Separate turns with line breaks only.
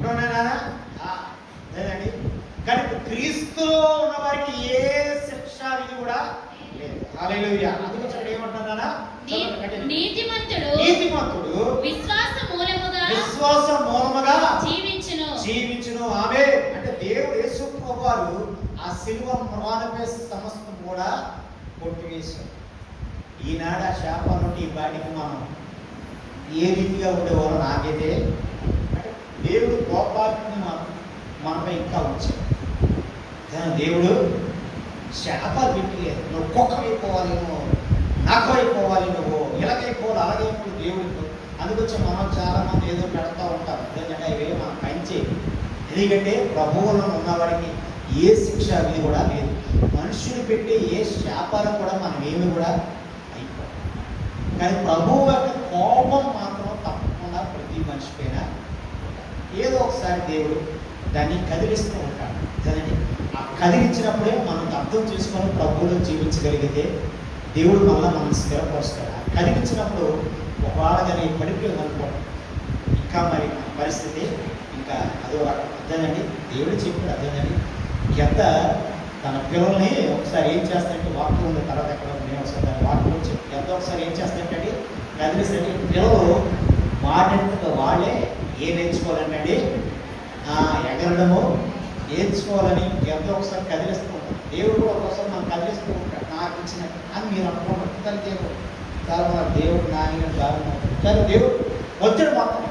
ఇప్పుడున్నానా లేదండి. కానీ క్రీస్తులో ఉన్న వారికి ఏ శిక్ష విధి కూడా లేదు. హల్లెలూయా. అందుకే ఏమంటున్నానా, నీతిమంతుడు విశ్వాస మూలముగా జీవించును. ఆమె అంటే దేవుడు యేసు ప్రభువారు ఆ శిలువ మ్రానుపై సమస్తం కూడా కొట్టివేశాడు. ఈనాడు ఆ శాపం నుండి ఈ బాటికి మనం ఏ రీతిగా ఉండేవారో నాకైతే అంటే దేవుడు కోపాన్ని మనపై ఇంకా ఉంచాడు. కానీ దేవుడు శాపాలు పెట్టలేదు. నువ్వు కుక్కమైపోవాలి, నువ్వు నాకైపోవాలి, నువ్వు ఇలాగైపోవాలి, అలాగైపోవాలి దేవుడికి. అందుకొచ్చి మనం చాలా మంది ఏదో పెడతా ఉంటారు. ఎందుకంటే అవే మనం పనిచేయాలి. ఎందుకంటే ప్రభువులో ఉన్నవాడికి ఏ శిక్ష అది కూడా లేదు. మనుషులు పెట్టే ఏ శాపాలు కూడా మనం ఏమి కూడా అయిపోవాలి. కానీ ప్రభువు యొక్క కోపం మాత్రం తప్పకుండా ప్రతి మనిషి పైన ఏదో ఒకసారి దేవుడు దాన్ని కదిలిస్తూ ఉంటాడు కదండి. ఆ కదిలించినప్పుడే మనం అర్థం చేసుకొని ప్రభువులో జీవించగలిగితే దేవుడు మళ్ళీ మనం స్థిరపరుస్తాడు. ఆ కదిలించినప్పుడు ఒకవేళ కానీ పడిపోయిందనుకో ఇంకా మరి పరిస్థితి ఇంకా అదో అర్థనండి. దేవుడు చెప్పాడు అర్థనండి. ఎంత తన పిల్లల్ని ఒకసారి ఏం చేస్తాడంటే వాక్యం ఉంది, తర్వాత ఎక్కడ నేను ఒకసారి దాని వాక్యం చెప్పి ఎంత ఒకసారి ఏం చేస్తాడంటే కదిలిస్తే పిల్లలు వాడంతగా వాళ్ళే ఏం నేర్చుకోవాలండి, ఎగరడము నేర్చుకోవాలని ఎంతో ఒకసారి కదిలిస్తూ ఉంటాం. దేవుడు కూడా ఒకసారి మనం కదిలిస్తూ ఉంటాడు. నాకు ఇచ్చిన అని మీరు అనుకుంటారు. కానీ దేవుడు చాలా దేవుడు నాని దారుణం. కానీ దేవుడు వచ్చాడు మొత్తం